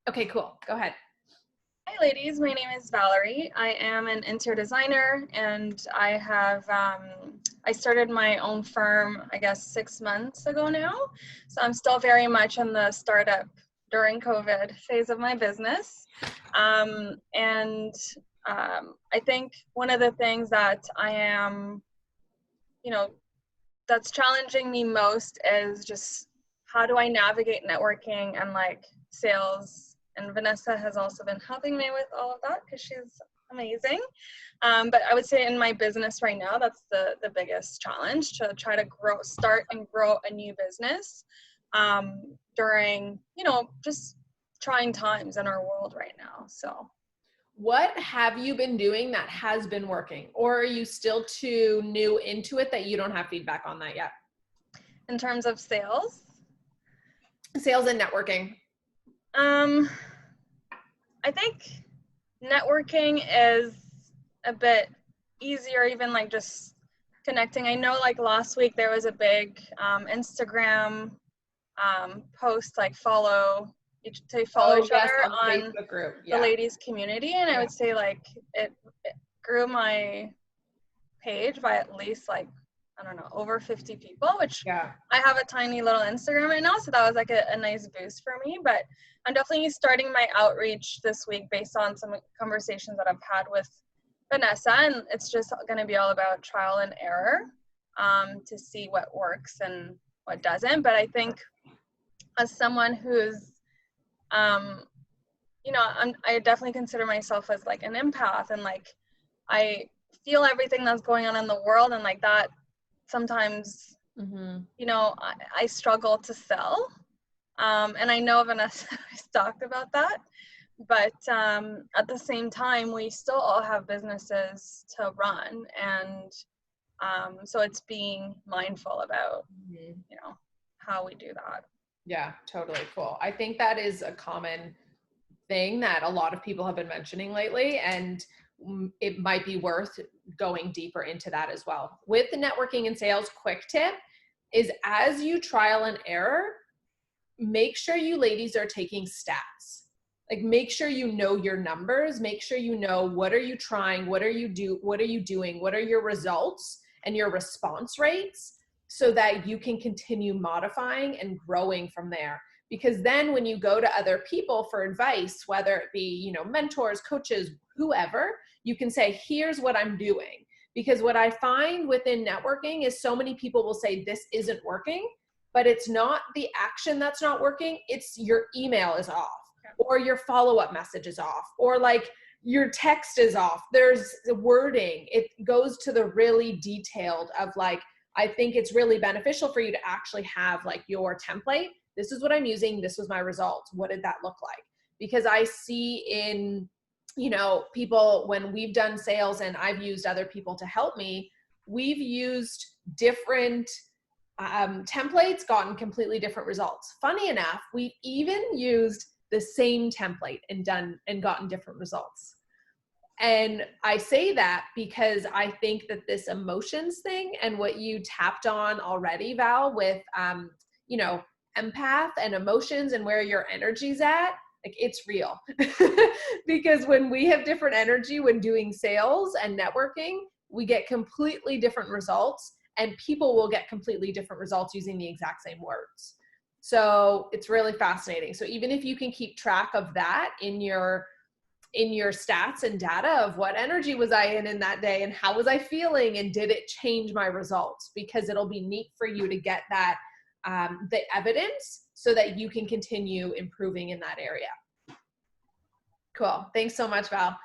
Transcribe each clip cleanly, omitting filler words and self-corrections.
Okay, cool. Go ahead. Hi ladies, my name is Valerie. I am an interior designer and I have, I started my own firm, I guess 6 months ago now. So I'm still very much in the startup during COVID phase of my business. I think one of the things that I am, you know, that's challenging me most is just how do I navigate networking and like sales. And Vanessa has also been helping me with all of that because she's amazing. But I would say in my business right now, that's the biggest challenge, to try to start and grow a new business during, just trying times in our world right now. So what have you been doing that has been working? Or are you still too new into it that you don't have feedback on that yet? in terms of sales, Sales and networking. I think networking is a bit easier, even like just connecting. I know like last week there was a big Instagram post, like follow each Yes, other on the on Facebook group. the Yeah. ladies community, and I would say like it grew my page by at least like, I don't know, over 50 people, which Yeah. I have a tiny little Instagram right now, so that was like a nice boost for me. But I'm definitely starting my outreach this week based on some conversations that I've had with Vanessa, and it's just going to be all about trial and error to see what works and what doesn't. But I think as someone who's, I definitely consider myself as like an empath, and like I feel everything that's going on in the world, and like that sometimes, I struggle to sell. And I know Vanessa has talked about that, but at the same time, we still all have businesses to run. And so it's being mindful about, how we do that. Yeah, totally. Cool. I think that is a common thing that a lot of people have been mentioning lately, and it might be worth going deeper into that as well. With the networking and sales, quick tip is, as you trial and error, make sure you ladies are taking stats. Like, make sure you know your numbers, make sure you know what are you trying, what are you doing, what are your results and your response rates, so that you can continue modifying and growing from there. Because then when you go to other people for advice, whether it be, mentors, coaches, whoever, you can say, here's what I'm doing. Because what I find within networking is so many people will say this isn't working, but it's not the action that's not working. It's your email is off, or your follow-up message is off, or like your text is off. There's the wording. It goes to the really detailed of like, I think it's really beneficial for you to actually have like your template. This is what I'm using. This was my results. What did that look like? Because I see in, people, when we've done sales and I've used other people to help me, we've used different templates, gotten completely different results. Funny enough, we've even used the same template and gotten different results. And I say that because I think that this emotions thing, and what you tapped on already, Val, with, empath and emotions and where your energy's at, like, it's real. Because when we have different energy when doing sales and networking, we get completely different results, and people will get completely different results using the exact same words. So it's really fascinating. So even if you can keep track of that in your stats and data of what energy was I in that day, and how was I feeling, and did it change my results, because it'll be neat for you to get that, the evidence, so that you can continue improving in that area. Cool. Thanks so much, Val.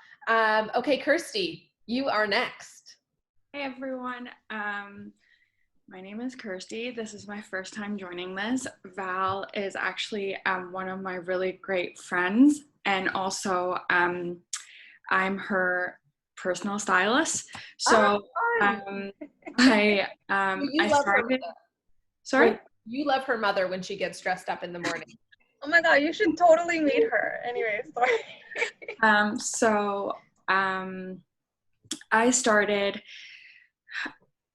Okay, Kirsty, you are next. Hey everyone. My name is Kirsty. This is my first time joining this. Val is actually one of my really great friends, and also I'm her personal stylist. So I started. Sorry? You love her mother when she gets dressed up in the morning. Oh my God, you should totally meet her. Anyway, sorry.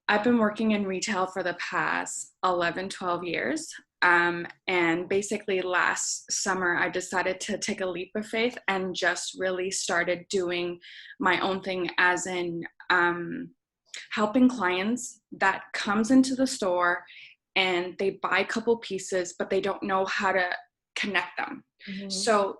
I've been working in retail for the past 11, 12 years. And basically last summer, I decided to take a leap of faith and just really started doing my own thing, as in helping clients that comes into the store and they buy a couple pieces, but they don't know how to connect them. Mm-hmm. So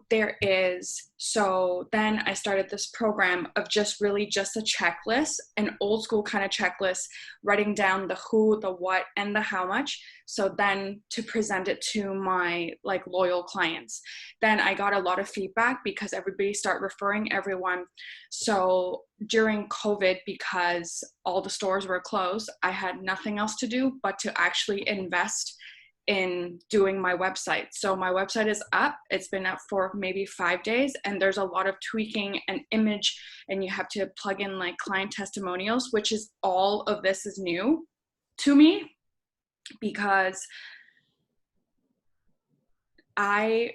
then I started this program of just really just a checklist, an old school kind of checklist, writing down the who, the what, and the how much. So then to present it to my like loyal clients. Then I got a lot of feedback because everybody started referring everyone. So during COVID, because all the stores were closed, I had nothing else to do but to actually invest in doing my website. So my website is up. It's been up for maybe 5 days, and there's a lot of tweaking and image, and you have to plug in like client testimonials, which is all of this is new to me because I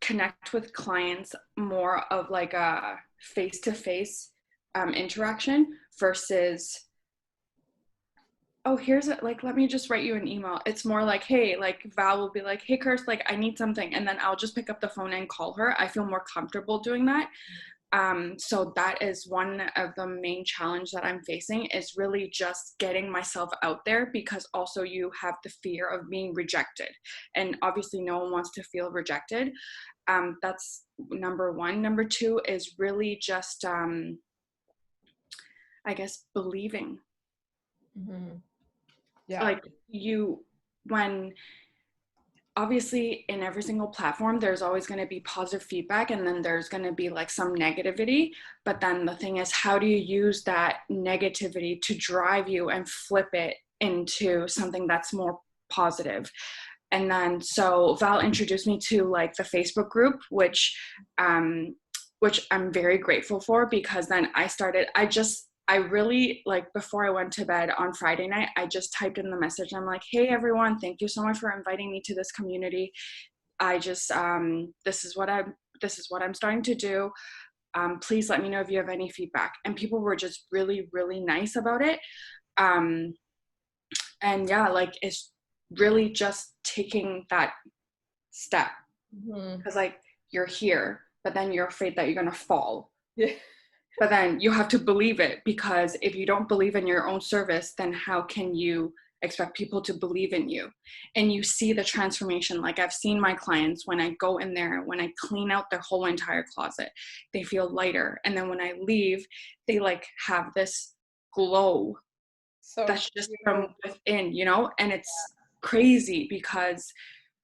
connect with clients more of like a face-to-face interaction versus, oh, here's it, like, let me just write you an email. It's more like, hey, like Val will be like, hey, Kirst, like I need something. And then I'll just pick up the phone and call her. I feel more comfortable doing that. So that is one of the main challenge that I'm facing, is really just getting myself out there, because also you have the fear of being rejected. And obviously no one wants to feel rejected. That's number one. Number two is really just, I guess, believing. Mm-hmm. Yeah. Like when obviously in every single platform, there's always going to be positive feedback, and then there's going to be like some negativity. But then the thing is, how do you use that negativity to drive you and flip it into something that's more positive? And then, so Val introduced me to like the Facebook group, which I'm very grateful for, because then I really, like, before I went to bed on Friday night, I just typed in the message. I'm like, hey, everyone, thank you so much for inviting me to this community. I just, this is what I'm starting to do. Please let me know if you have any feedback. And people were just really, really nice about it. And yeah, like, it's really just taking that step. Because like, you're here, but then you're afraid that you're going to fall. Yeah. But then you have to believe it, because if you don't believe in your own service, then how can you expect people to believe in you? And you see the transformation. Like, I've seen my clients, when I go in there, when I clean out their whole entire closet, they feel lighter. And then when I leave, they like have this glow that's just from within, you know? And it's crazy because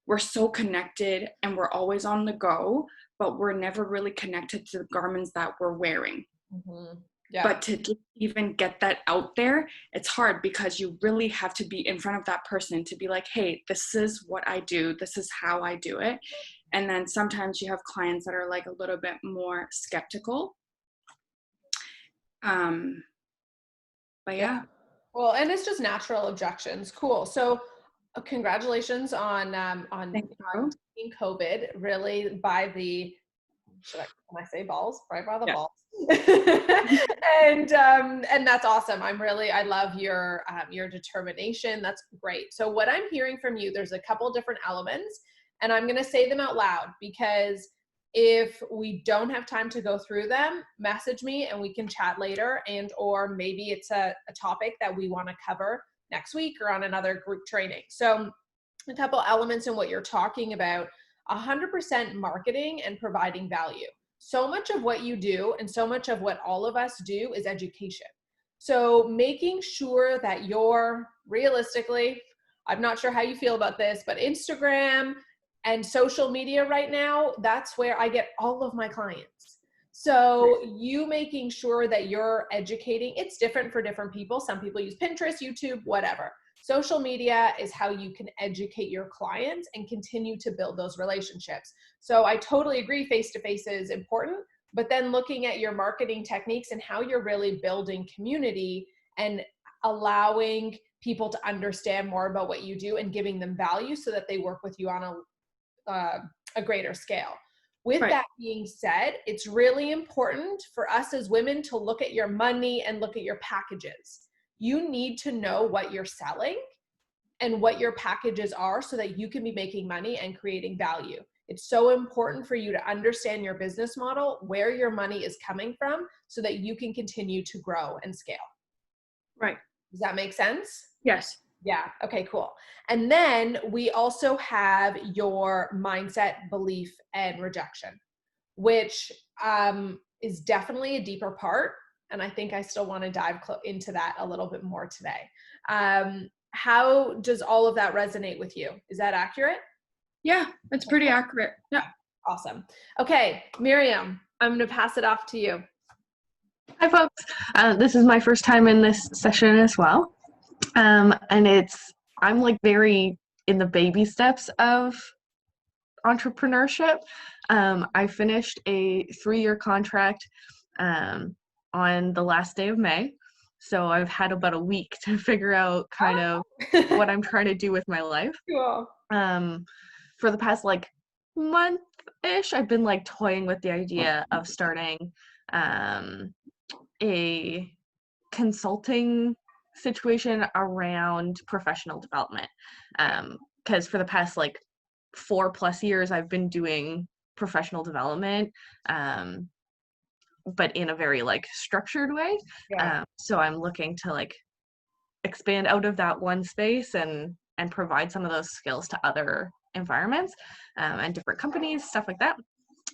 we're so connected and we're always on the go, but we're never really connected to the garments that we're wearing. Mm-hmm. Yeah. But to even get that out there, it's hard, because you really have to be in front of that person to be like, hey, this is what I do. This is how I do it. And then sometimes you have clients that are like a little bit more skeptical. But yeah. Well, and it's just natural objections. Cool. So congratulations on taking COVID really by the, can I say balls? Right by the balls. And that's awesome. I love your determination. That's great. So what I'm hearing from you, there's a couple different elements, and I'm going to say them out loud, because if we don't have time to go through them, message me and we can chat later, and or maybe it's a topic that we want to cover next week or on another group training. So a couple elements in what you're talking about: 100% marketing and providing value. So much of what you do and so much of what all of us do is education. So making sure that you're realistically, I'm not sure how you feel about this, but Instagram and social media right now, that's where I get all of my clients. So you making sure that you're educating, it's different for different people. Some people use Pinterest, YouTube, whatever. Social media is how you can educate your clients and continue to build those relationships. So I totally agree, face-to-face is important, but then looking at your marketing techniques and how you're really building community and allowing people to understand more about what you do and giving them value so that they work with you on a greater scale. With that being said, it's really important for us as women to look at your money and look at your packages. You need to know what you're selling and what your packages are so that you can be making money and creating value. It's so important for you to understand your business model, where your money is coming from, so that you can continue to grow and scale. Right. Does that make sense? Yes. Yeah. Okay, cool. And then we also have your mindset, belief, and rejection, which is definitely a deeper part. And I think I still want to dive into that a little bit more today. How does all of that resonate with you? Is that accurate? Yeah, it's pretty accurate. Yeah. Awesome. Okay, Miriam, I'm going to pass it off to you. Hi, folks. This is my first time in this session as well. And I'm like very in the baby steps of entrepreneurship. I finished a 3-year contract on the last day of May. So I've had about a week to figure out kind of what I'm trying to do with my life. Cool. For the past like month-ish, I've been like toying with the idea of starting a consulting situation around professional development. Because for the past like 4+ years, I've been doing professional development, but in a very like structured way. Yeah. So I'm looking to like expand out of that one space and provide some of those skills to other environments and different companies, stuff like that.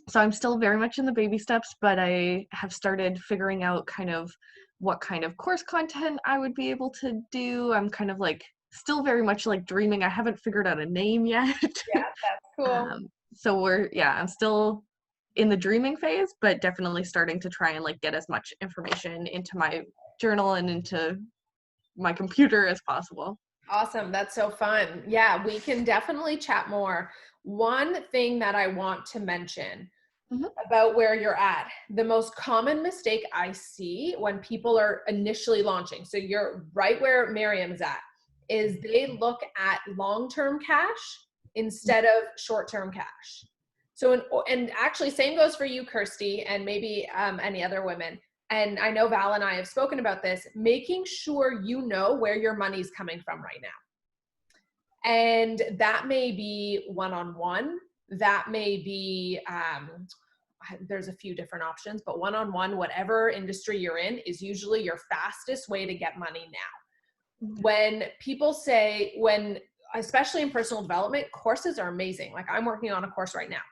So I'm still very much in the baby steps, but I have started figuring out kind of what kind of course content I would be able to do. I'm kind of like still very much like dreaming. I haven't figured out a name yet. Yeah, that's cool. So I'm still in the dreaming phase, but definitely starting to try and like get as much information into my journal and into my computer as possible. Awesome. That's so fun. Yeah, we can definitely chat more. One thing that I want to mention about where you're at, the most common mistake I see when people are initially launching, so you're right where Miriam's at, is they look at long-term cash instead of short-term cash. So, and actually same goes for you, Kirsty, and maybe any other women. And I know Val and I have spoken about this, making sure you know where your money's coming from right now. And that may be one-on-one, that may be, there's a few different options, but one-on-one, whatever industry you're in, is usually your fastest way to get money now. When people say, especially in personal development, courses are amazing. Like I'm working on a course right now.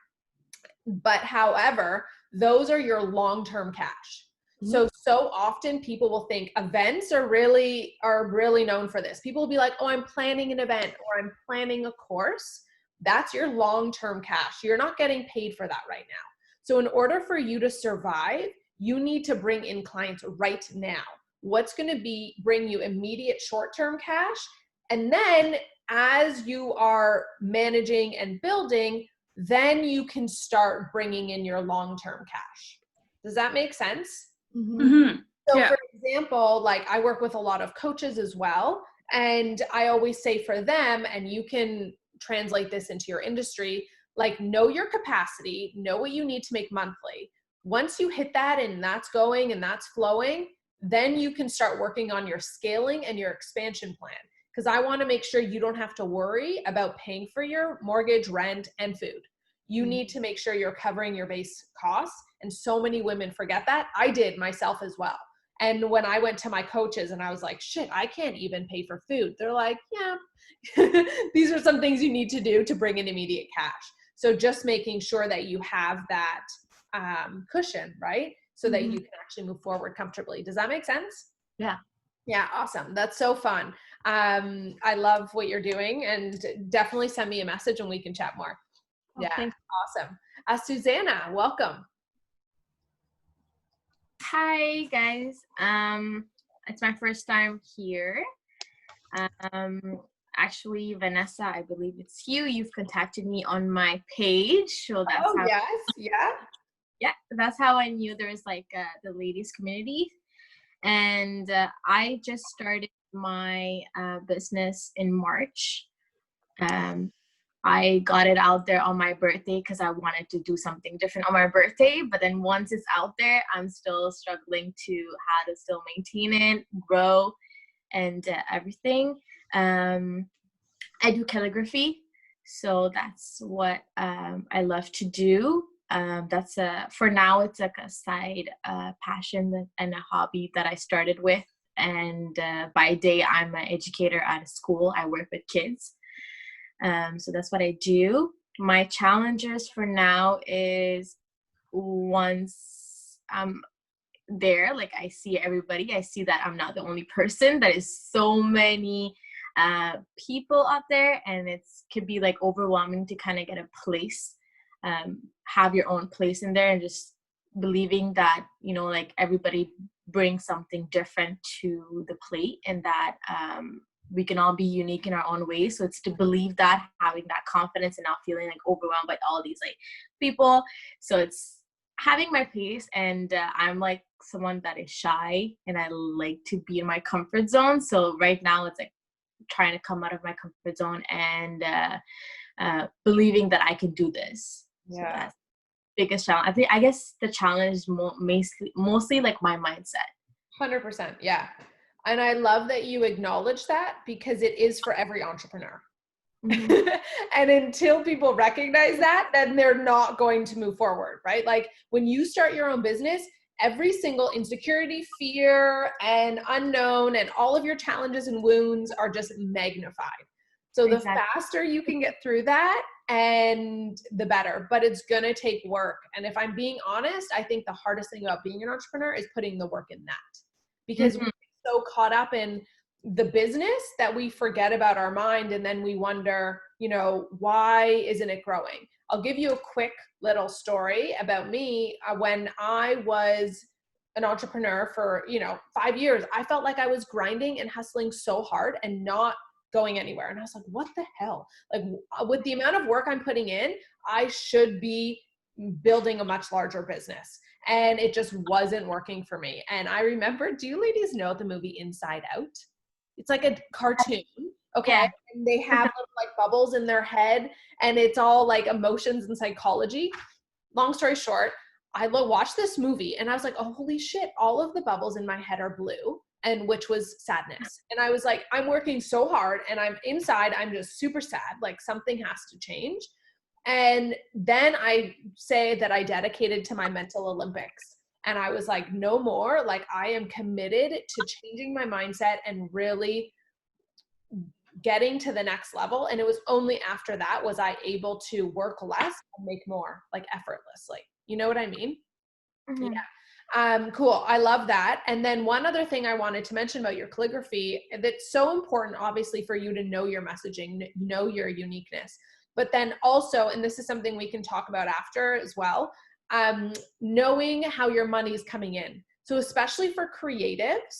But however, those are your long-term cash. So often people will think events are really known for this. People will be like, oh, I'm planning an event or I'm planning a course. That's your long-term cash. You're not getting paid for that right now. So in order for you to survive, you need to bring in clients right now. What's going to bring you immediate short-term cash? And then as you are managing and building, then you can start bringing in your long-term cash. Does that make sense? So for example, like I work with a lot of coaches as well. And I always say for them, and you can translate this into your industry, like know your capacity, know what you need to make monthly. Once you hit that and that's going and that's flowing, then you can start working on your scaling and your expansion plan. Because I want to make sure you don't have to worry about paying for your mortgage, rent, and food. You need to make sure you're covering your base costs. And so many women forget that. I did myself as well. And when I went to my coaches and I was like, shit, I can't even pay for food. They're like, yeah, these are some things you need to do to bring in immediate cash. So just making sure that you have that cushion, right? So that you can actually move forward comfortably. Does that make sense? Yeah. Yeah, awesome. That's so fun. I love what you're doing, and definitely send me a message and we can chat more. Oh, yeah, thanks. awesome. Susanna, welcome. Hi guys. It's my first time here. Actually, Vanessa, I believe it's you. You've contacted me on my page, so that's how. Yes, Yeah, that's how I knew there was like the ladies community, and I just started my business in March. I got it out there on my birthday because I wanted to do something different on my birthday. But then once it's out there, I'm still struggling to how to still maintain it, grow, and everything. I do calligraphy, so that's what I love to do. That's for now it's like a side passion and a hobby that I started with. And by day, I'm an educator at a school. I work with kids, so that's what I do. My challenges for now is once I'm there, like I see everybody, I see that I'm not the only person. That is so many people out there, and it's could be like overwhelming to kind of get a place, have your own place in there, and just believing that, you know, like everybody brings something different to the plate, and that we can all be unique in our own ways. So it's to believe that, having that confidence and not feeling like overwhelmed by all these like people. So it's having my pace, and I'm like someone that is shy and I like to be in my comfort zone. So right now it's like trying to come out of my comfort zone and believing that I can do this. Yeah. So that's the biggest challenge. I guess the challenge is mostly like my mindset. 100%. Yeah. And I love that you acknowledge that, because it is for every entrepreneur. Mm-hmm. And until people recognize that, then they're not going to move forward, right? Like when you start your own business, every single insecurity, fear, and unknown, and all of your challenges and wounds are just magnified. So the faster you can get through that, and the better, but it's going to take work. And if I'm being honest, I think the hardest thing about being an entrepreneur is putting the work in that, because we're so caught up in the business that we forget about our mind. And then we wonder, you know, why isn't it growing? I'll give you a quick little story about me. When I was an entrepreneur for, 5 years, I felt like I was grinding and hustling so hard and not going anywhere. And I was like, what the hell? Like, with the amount of work I'm putting in, I should be building a much larger business. And it just wasn't working for me. And I remember, do you ladies know the movie Inside Out? It's like a cartoon, okay? Yeah. And they have little, like, bubbles in their head, and it's all like emotions and psychology. Long story short, I watched this movie and I was like, oh, holy shit, all of the bubbles in my head are blue, and which was sadness. And I was like, I'm working so hard and I'm inside, I'm just super sad. Like something has to change. And then I say that I dedicated to my mental Olympics. And I was like, no more. Like, I am committed to changing my mindset and really getting to the next level. And it was only after that was I able to work less and make more, like effortlessly. You know what I mean? Mm-hmm. Yeah. Cool. I love that. And then one other thing I wanted to mention about your calligraphy that's so important, obviously, for you to know your messaging, know your uniqueness. But then also, and this is something we can talk about after as well, knowing how your money is coming in. So especially for creatives,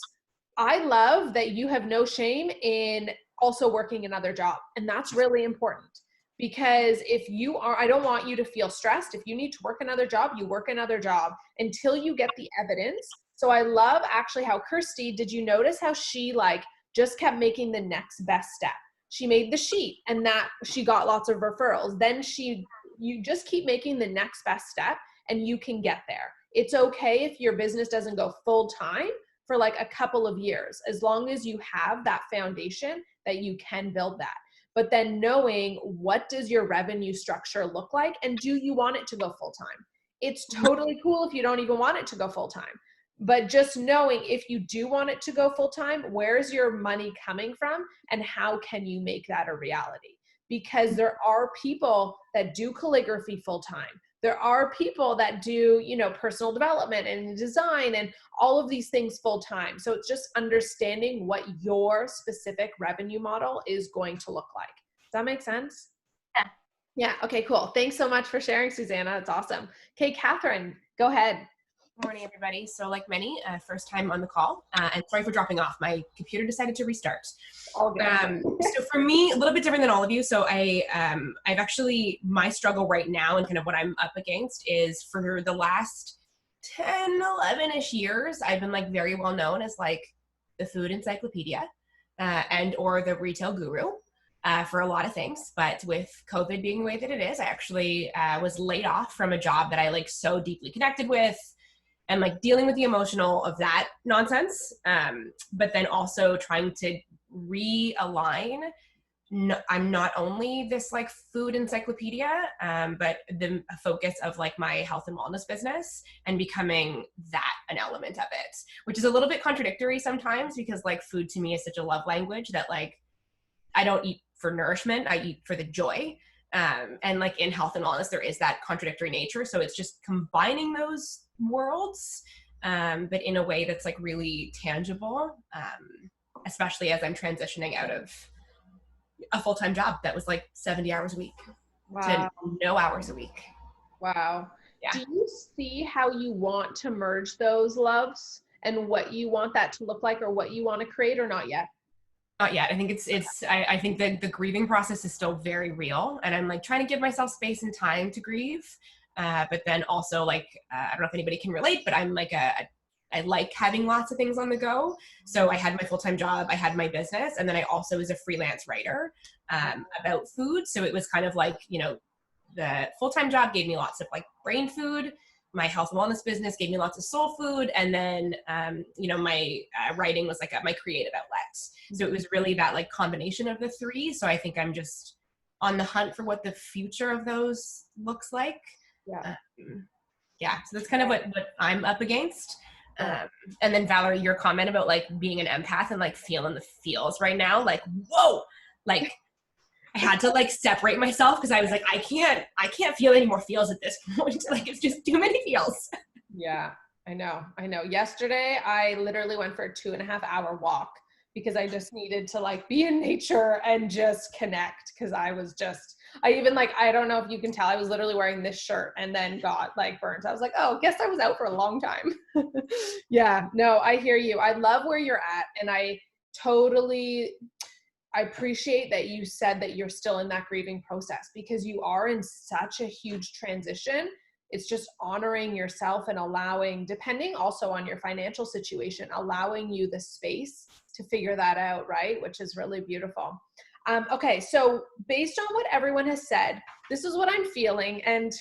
I love that you have no shame in also working another job. And that's really important, because if you are, I don't want you to feel stressed. If you need to work another job, you work another job until you get the evidence. So I love actually how Kirsty, did you notice how she like just kept making the next best step? She made the sheet and that she got lots of referrals. Then you just keep making the next best step and you can get there. It's okay if your business doesn't go full time for like a couple of years, as long as you have that foundation that you can build that. But then knowing, what does your revenue structure look like, and do you want it to go full time? It's totally cool if you don't even want it to go full time. But just knowing, if you do want it to go full time, where's your money coming from and how can you make that a reality? Because there are people that do calligraphy full time. There are people that do, personal development and design and all of these things full time. So it's just understanding what your specific revenue model is going to look like. Does that make sense? Yeah. Yeah. Okay, cool. Thanks so much for sharing, Susanna. It's awesome. Okay, Catherine, go ahead. Good morning, everybody. So like many, first time on the call, and sorry for dropping off. My computer decided to restart. All good. So for me, a little bit different than all of you. So I've actually, my struggle right now and kind of what I'm up against is, for the last 10, 11-ish years, I've been like very well known as like the food encyclopedia and or the retail guru for a lot of things. But with COVID being the way that it is, I actually was laid off from a job that I like so deeply connected with, and like dealing with the emotional of that nonsense. But then also trying to realign I'm not only this like food encyclopedia, but the focus of like my health and wellness business and becoming that an element of it, which is a little bit contradictory sometimes because like food to me is such a love language that like I don't eat for nourishment, I eat for the joy. And like in health and wellness, there is that contradictory nature. So it's just combining those worlds, but in a way that's like really tangible, especially as I'm transitioning out of a full-time job that was like 70 hours a week to no hours a week. Wow. Yeah. Do you see how you want to merge those loves and what you want that to look like or what you want to create, or not yet? Not yet. I think I think that the grieving process is still very real, and I'm like trying to give myself space and time to grieve. But then also like, I don't know if anybody can relate, but I'm like I like having lots of things on the go. So I had my full-time job, I had my business, and then I also was a freelance writer about food. So it was kind of like, you know, the full-time job gave me lots of like brain food. My health and wellness business gave me lots of soul food. And then, you know, my writing was like my creative outlet. So it was really that like combination of the three. So I think I'm just on the hunt for what the future of those looks like. Yeah. Yeah. So that's kind of what I'm up against. And then Valerie, your comment about like being an empath and like feeling the feels right now, like, whoa, like I had to like separate myself because I was like, I can't feel any more feels at this point. Like it's just too many feels. Yeah, I know. Yesterday, I literally went for a 2.5-hour walk because I just needed to like be in nature and just connect. Cause I even like, I don't know if you can tell, I was literally wearing this shirt and then got like burnt. I was like, oh, guess I was out for a long time. Yeah, no, I hear you. I love where you're at. And I appreciate that you said that you're still in that grieving process because you are in such a huge transition. It's just honoring yourself and allowing, depending also on your financial situation, allowing you the space to figure that out, right? Which is really beautiful. Okay, so based on what everyone has said, this is what I'm feeling, and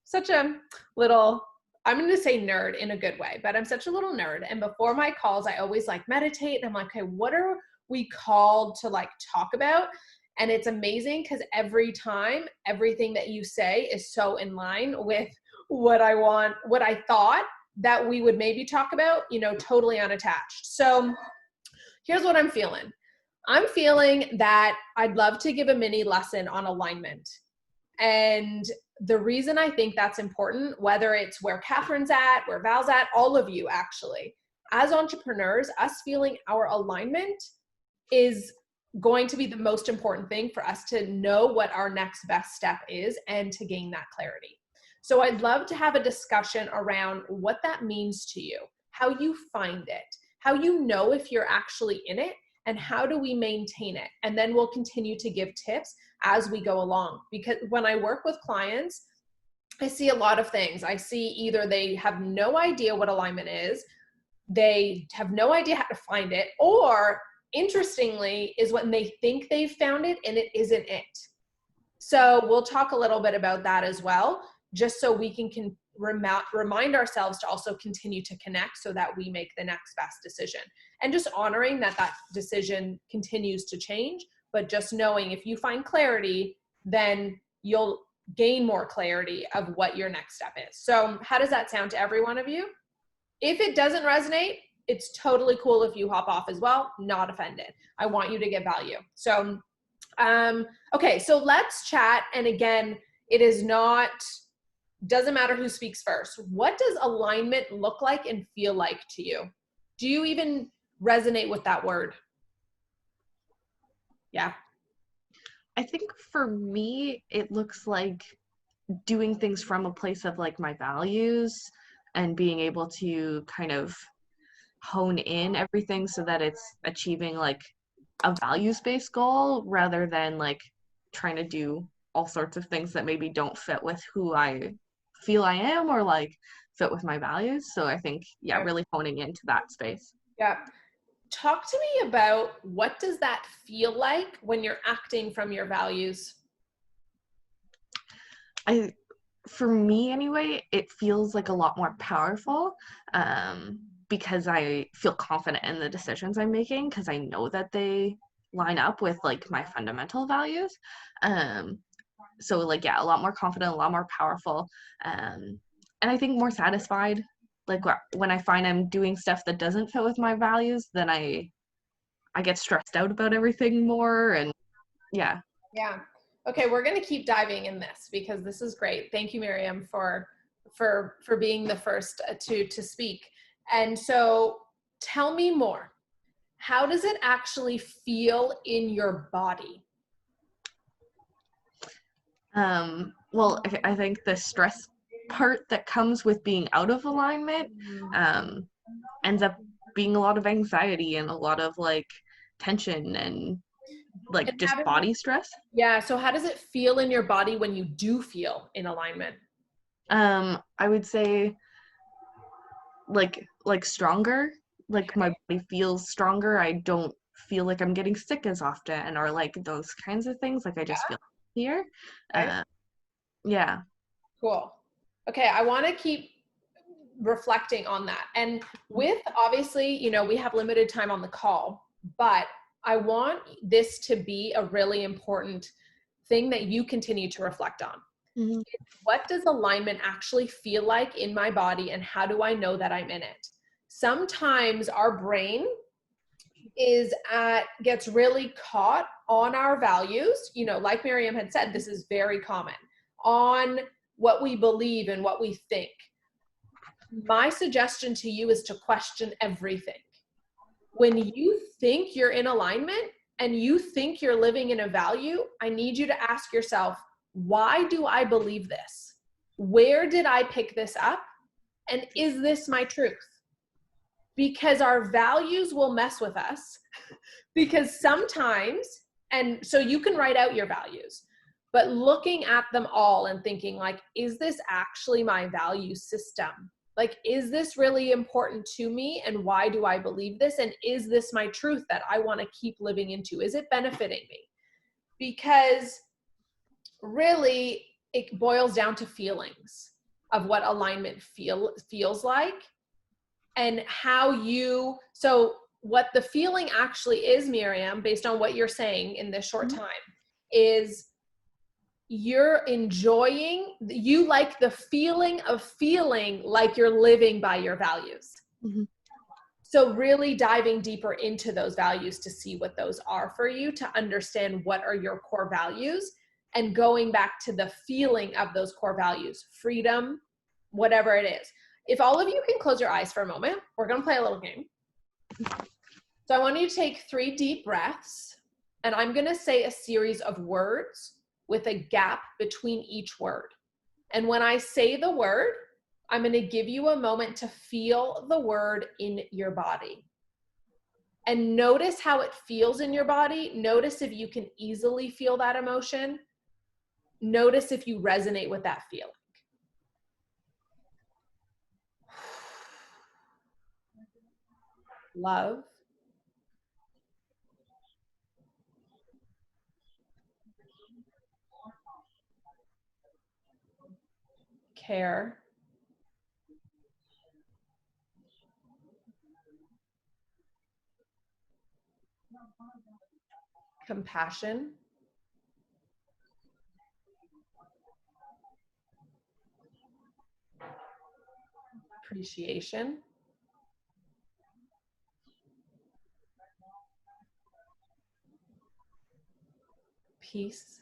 such a little, I'm going to say nerd in a good way, but I'm such a little nerd. And before my calls, I always like meditate. And I'm like, okay, what are we called to like talk about? And it's amazing because every time, everything that you say is so in line with what I want, what I thought that we would maybe talk about, you know, totally unattached. So here's what I'm feeling. I'm feeling that I'd love to give a mini lesson on alignment. And the reason I think that's important, whether it's where Catherine's at, where Val's at, all of you actually, as entrepreneurs, us feeling our alignment is going to be the most important thing for us to know what our next best step is and to gain that clarity. So I'd love to have a discussion around what that means to you, how you find it, how you know if you're actually in it, and how do we maintain it? And then we'll continue to give tips as we go along. Because when I work with clients, I see a lot of things. I see either they have no idea what alignment is, they have no idea how to find it, or interestingly is when they think they've found it and it isn't it. So we'll talk a little bit about that as well, just so we can remind ourselves to also continue to connect so that we make the next best decision. And just honoring that that decision continues to change, but just knowing if you find clarity, then you'll gain more clarity of what your next step is. So how does that sound to every one of you? If it doesn't resonate, it's totally cool if you hop off as well, not offended. I want you to get value. So, okay, so let's chat. And again, it is not, doesn't matter who speaks first. What does alignment look like and feel like to you? Do you even resonate with that word? Yeah. I think for me, it looks like doing things from a place of like my values and being able to kind of hone in everything so that it's achieving like a values-based goal rather than like trying to do all sorts of things that maybe don't fit with who I feel I am or like fit with my values. So I think, yeah, really honing into that space. Yeah. Talk to me about what does that feel like when you're acting from your values? For me anyway, it feels like a lot more powerful because I feel confident in the decisions I'm making because I know that they line up with like my fundamental values. So like, yeah, a lot more confident, a lot more powerful, and I think more satisfied. Like when I find I'm doing stuff that doesn't fit with my values, then I get stressed out about everything more. And yeah. Yeah. Okay, we're going to keep diving in this because this is great. Thank you, Miriam, for being the first to speak. And so tell me more. How does it actually feel in your body? Well, I think the stress part that comes with being out of alignment ends up being a lot of anxiety and a lot of like tension and like And just body stress. Yeah. So how does it feel in your body when you do feel in alignment? I would say like stronger. Like my body feels stronger. I don't feel like I'm getting sick as often or like those kinds of things. Like I just feel here. Right. Yeah. Cool. Okay, I want to keep reflecting on that. And with obviously, you know, we have limited time on the call, but I want this to be a really important thing that you continue to reflect on. Mm-hmm. What does alignment actually feel like in my body, and how do I know that I'm in it? Sometimes our brain gets really caught on our values, you know, like Miriam had said, this is very common, on what we believe and what we think. My suggestion to you is to question everything. When you think you're in alignment and you think you're living in a value, I need you to ask yourself, why do I believe this? Where did I pick this up? And is this my truth? Because our values will mess with us. Because sometimes, and so you can write out your values, but looking at them all and thinking like, is this actually my value system? Like, is this really important to me? And why do I believe this? And is this my truth that I want to keep living into? Is it benefiting me? Because really, it boils down to feelings of what alignment feels like and how you, so what the feeling actually is, Miriam, based on what you're saying in this short time, is you're enjoying, you like the feeling of feeling like you're living by your values. Mm-hmm. So really diving deeper into those values to see what those are for you, to understand what are your core values, and going back to the feeling of those core values, freedom, whatever it is. If all of you can close your eyes for a moment, we're going to play a little game. So I want you to take 3 deep breaths, and I'm going to say a series of words with a gap between each word. And when I say the word, I'm going to give you a moment to feel the word in your body. And notice how it feels in your body. Notice if you can easily feel that emotion. Notice if you resonate with that feeling. Love. Care. Compassion. Appreciation. Peace.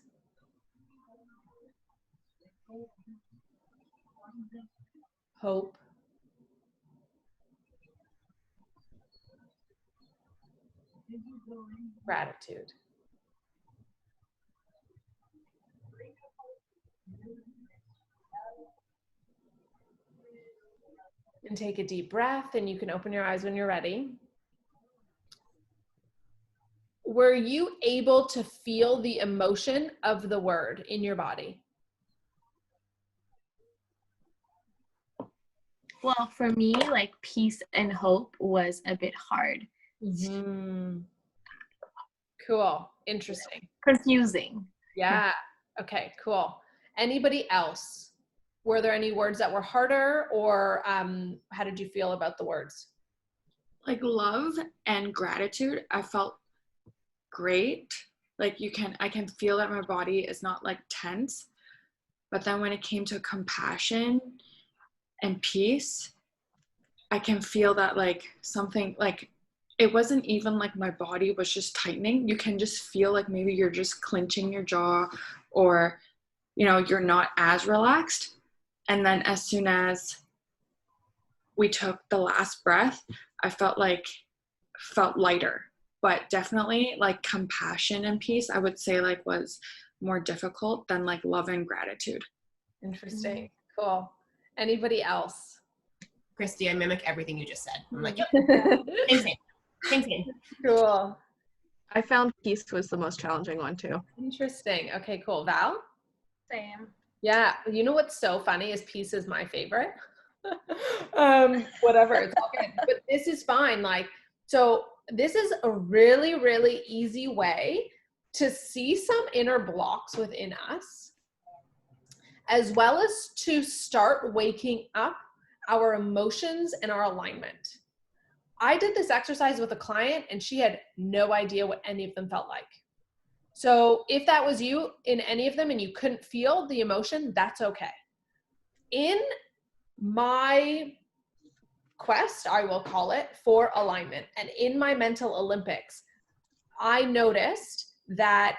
Hope. Gratitude. And take a deep breath, and you can open your eyes when you're ready. Were you able to feel the emotion of the word in your body? Well, for me, like peace and hope was a bit hard. Mm-hmm. Cool. Interesting. Confusing. Yeah. Okay, cool. Anybody else? Were there any words that were harder, or how did you feel about the words? Like love and gratitude, I felt great. Like I can feel that my body is not like tense. But then when it came to compassion and peace, I can feel that like something, like it wasn't even like my body was just tightening. You can just feel like maybe you're just clenching your jaw, or, you know, you're not as relaxed. And then as soon as we took the last breath, I felt lighter. But definitely like compassion and peace, I would say like was more difficult than like love and gratitude. Interesting. Cool. Anybody else? Christy, I mimic everything you just said. I'm like, yep, same. Cool. I found peace was the most challenging one too. Interesting. Okay, cool. Val? Same. Yeah. You know what's so funny is peace is my favorite. Whatever, it's all good. But this is fine. Like, so this is a really, really easy way to see some inner blocks within us, as well as to start waking up our emotions and our alignment. I did this exercise with a client and she had no idea what any of them felt like. So if that was you in any of them and you couldn't feel the emotion, that's okay. In my quest, I will call it, for alignment, and in my mental Olympics, I noticed that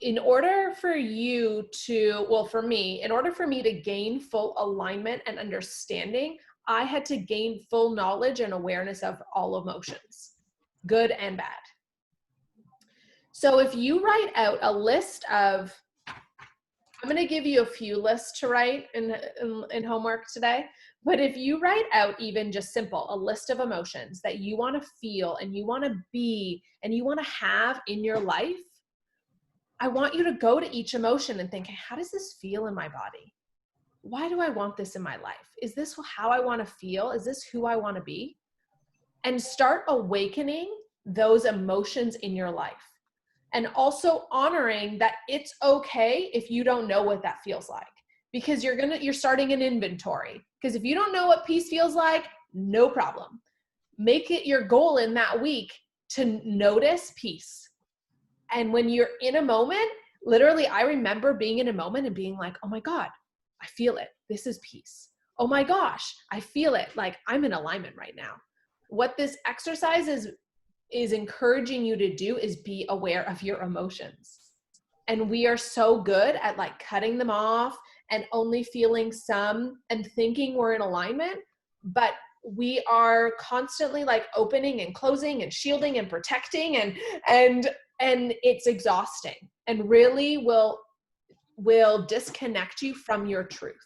in order for you to, well, for me, in order for me to gain full alignment and understanding, I had to gain full knowledge and awareness of all emotions, good and bad. So if you write out a list of, I'm going to give you a few lists to write in homework today, but if you write out even just simple, a list of emotions that you want to feel and you want to be and you want to have in your life, I want you to go to each emotion and think, hey, how does this feel in my body? Why do I want this in my life? Is this how I want to feel? Is this who I want to be? And start awakening those emotions in your life. And also honoring that it's okay if you don't know what that feels like, because you're starting an inventory. Because if you don't know what peace feels like, no problem. Make it your goal in that week to notice peace. And when you're in a moment, literally, I remember being in a moment and being like, oh my God, I feel it. This is peace. Oh my gosh, I feel it. Like I'm in alignment right now. What this exercise is encouraging you to do is be aware of your emotions. And we are so good at like cutting them off and only feeling some and thinking we're in alignment, but we are constantly like opening and closing and shielding and protecting and it's exhausting and really will disconnect you from your truth.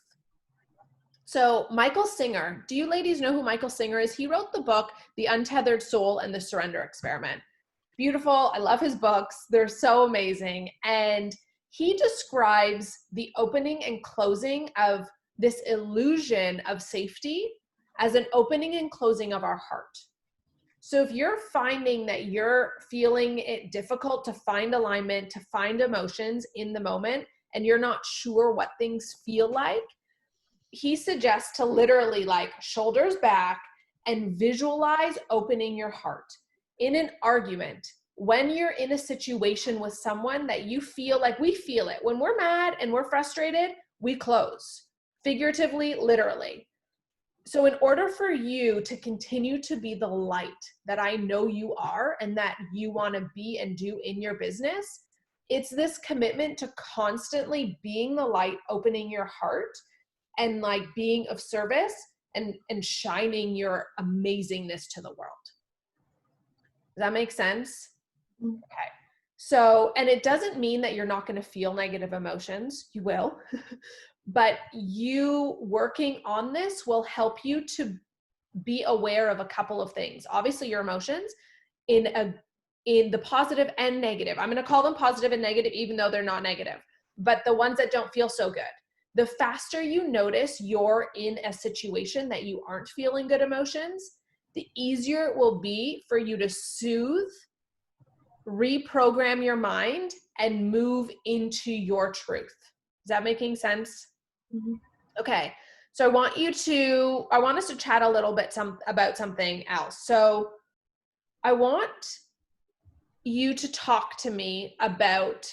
So Michael Singer, do you ladies know who Michael Singer is? He wrote the book, The Untethered Soul and the Surrender Experiment. Beautiful. I love his books. They're so amazing. And he describes the opening and closing of this illusion of safety as an opening and closing of our heart. So if you're finding that you're feeling it difficult to find alignment, to find emotions in the moment, and you're not sure what things feel like, he suggests to literally like shoulders back and visualize opening your heart. In an argument, when you're in a situation with someone that you feel like, we feel it. When we're mad and we're frustrated, we close, figuratively, literally. So in order for you to continue to be the light that I know you are and that you want to be and do in your business, it's this commitment to constantly being the light, opening your heart, and like being of service and shining your amazingness to the world. Does that make sense? Okay. So, and it doesn't mean that you're not going to feel negative emotions. You will. But you working on this will help you to be aware of a couple of things. Obviously, your emotions in the positive and negative. I'm going to call them positive and negative, even though they're not negative, but the ones that don't feel so good. The faster you notice you're in a situation that you aren't feeling good emotions, the easier it will be for you to soothe, reprogram your mind, and move into your truth. Is that making sense? Mm-hmm. Okay. So I want us to chat a little bit about something else. So I want you to talk to me about,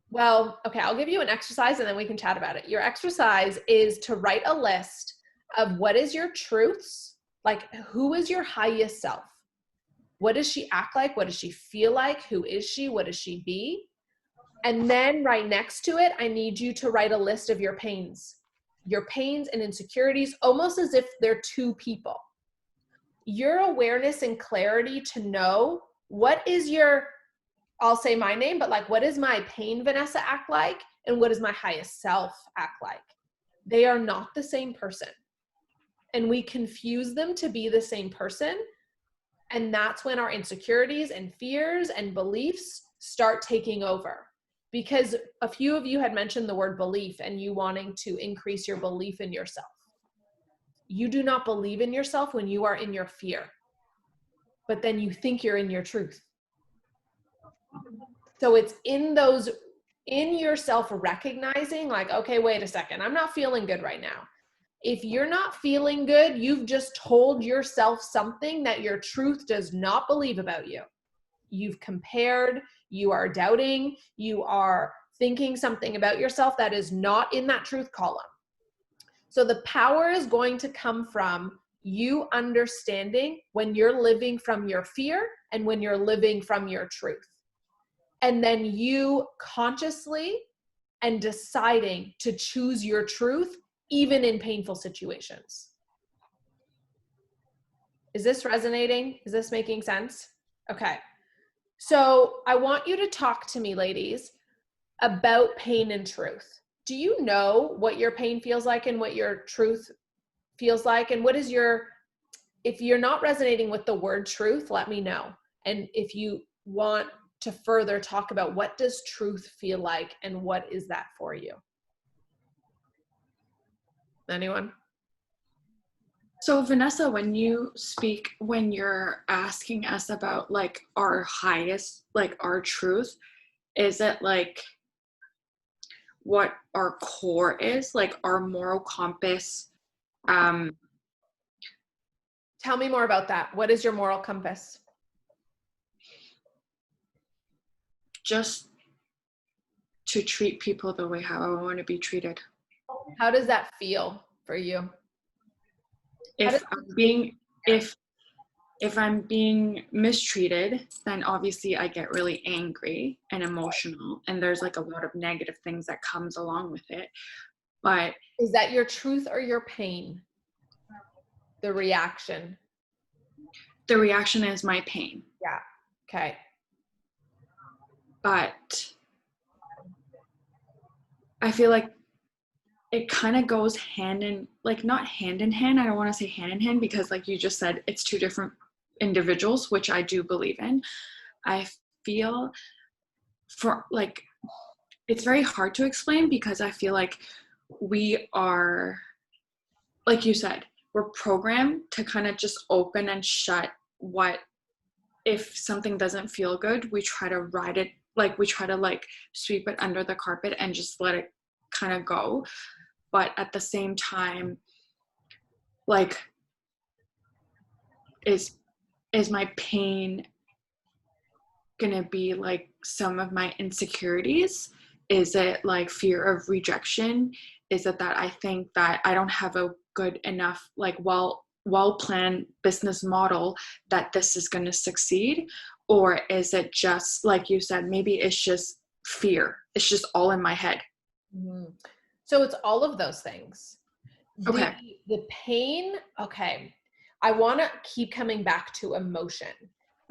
well, okay, I'll give you an exercise and then we can chat about it. Your exercise is to write a list of what is your truths, like who is your highest self? What does she act like? What does she feel like? Who is she? What does she be? And then right next to it, I need you to write a list of your pains and insecurities, almost as if they're two people. Your awareness and clarity to know what is your, I'll say my name, but like, what does my pain, Vanessa, act like? And what does my highest self act like? They are not the same person. And we confuse them to be the same person. And that's when our insecurities and fears and beliefs start taking over. Because a few of you had mentioned the word belief and you wanting to increase your belief in yourself. You do not believe in yourself when you are in your fear, but then you think you're in your truth. So it's in yourself recognizing like, okay, wait a second, I'm not feeling good right now. If you're not feeling good, you've just told yourself something that your truth does not believe about you. You've compared, you are doubting, you are thinking something about yourself that is not in that truth column. So the power is going to come from you understanding when you're living from your fear and when you're living from your truth. And then you consciously and deciding to choose your truth, even in painful situations. Is this resonating? Is this making sense? Okay. So I want you to talk to me, ladies, about pain and truth. Do you know what your pain feels like and what your truth feels like? And what is if you're not resonating with the word truth, let me know. And if you want to further talk about what does truth feel like and what is that for you? Anyone? So Vanessa, when you're asking us about like our highest, like our truth, is it like what our core is, like our moral compass? Tell me more about that. What is your moral compass? Just to treat people the way how I want to be treated. How does that feel for you? If I'm being mistreated, then obviously I get really angry and emotional, and there's like a lot of negative things that comes along with it. But is that your truth or your pain? The reaction. The reaction is my pain. Yeah. Okay. But I feel like it kind of goes not hand in hand. I don't want to say hand in hand because like you just said, it's two different individuals, which I do believe in. I feel it's very hard to explain because I feel like we are, like you said, we're programmed to kind of just open and shut if something doesn't feel good, we try to ride it, like we try to like sweep it under the carpet and just let it kind of go. But at the same time, like, is my pain gonna be like some of my insecurities? Is it like fear of rejection? Is it that I think that I don't have a good enough, like well-planned business model that this is going to succeed? Or is it just, like you said, maybe it's just fear? It's just all in my head. Mm-hmm. So it's all of those things. Okay. The pain, okay. I want to keep coming back to emotion.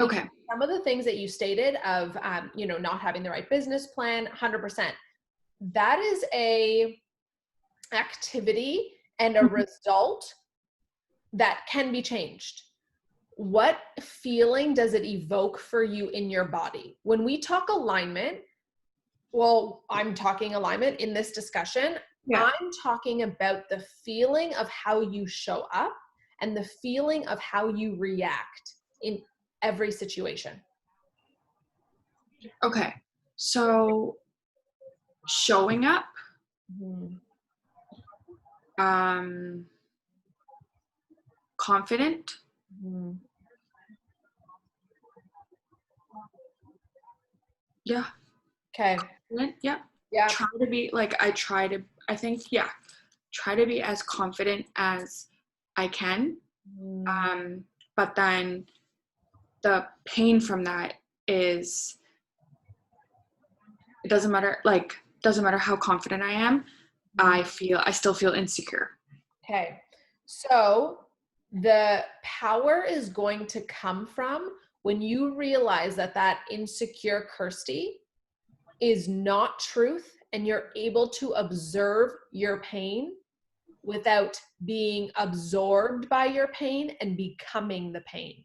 Okay. Some of the things that you stated of, not having the right business plan, 100%. That is a activity and a result that can be changed. What feeling does it evoke for you in your body? When we talk alignment, well, I'm talking alignment in this discussion. Yeah. I'm talking about the feeling of how you show up and the feeling of how you react in every situation. Okay. So showing up, confident, Yeah. Okay. Yeah. Yeah. Try to be like, try to be as confident as I can. But then the pain from that is, it doesn't matter how confident I am, I still feel insecure. Okay. So the power is going to come from when you realize that that insecure Kirsty is not truth, and you're able to observe your pain without being absorbed by your pain and becoming the pain.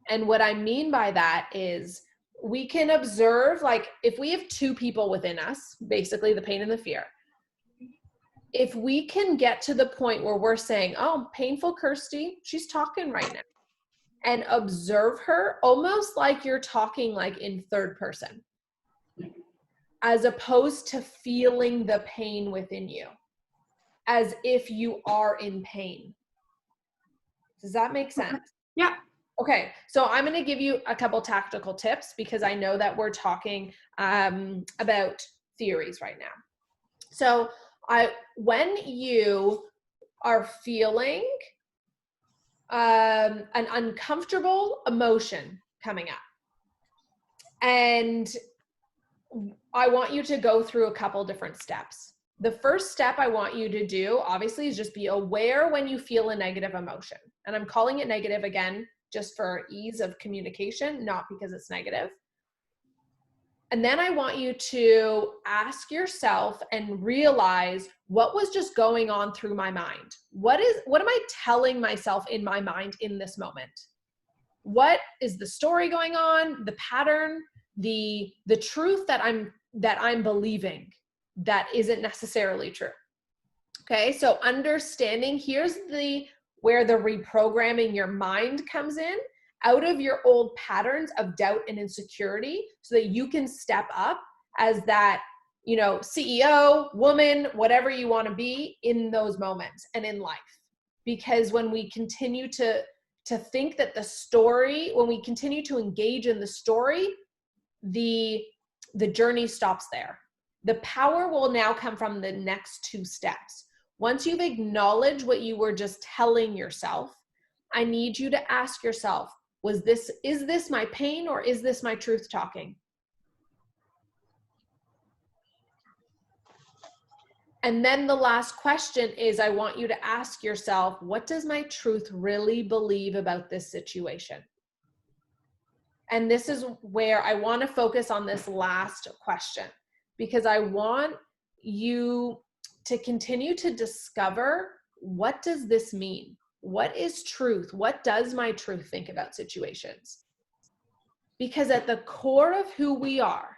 And what I mean by that is we can observe, like if we have two people within us, basically the pain and the fear, if we can get to the point where we're saying, oh, painful Kirsty, she's talking right now, and observe her almost like you're talking like in third person, as opposed to feeling the pain within you, as if you are in pain. Does that make sense? Yeah. Okay, so I'm going to give you a couple tactical tips because I know that we're talking about theories right now. So when you are feeling an uncomfortable emotion coming up, and I want you to go through a couple different steps. The first step I want you to do, obviously, is just be aware when you feel a negative emotion. And I'm calling it negative again, just for ease of communication, not because it's negative. And then I want you to ask yourself and realize what was just going on through my mind. What am I telling myself in my mind in this moment? What is the story going on, the pattern, the truth that I'm believing that isn't necessarily true? Okay, so understanding, here's where the reprogramming your mind comes in, out of your old patterns of doubt and insecurity, so that you can step up as that, CEO, woman, whatever you want to be in those moments and in life. Because when we continue to think that the story, when we continue to engage in the story, the journey stops there. The power will now come from the next two steps. Once you've acknowledged what you were just telling yourself, I need you to ask yourself, is this my pain or is this my truth talking? And then the last question is, I want you to ask yourself, what does my truth really believe about this situation? And this is where I want to focus on this last question, because I want you to continue to discover, what does this mean? What is truth? What does my truth think about situations? Because at the core of who we are,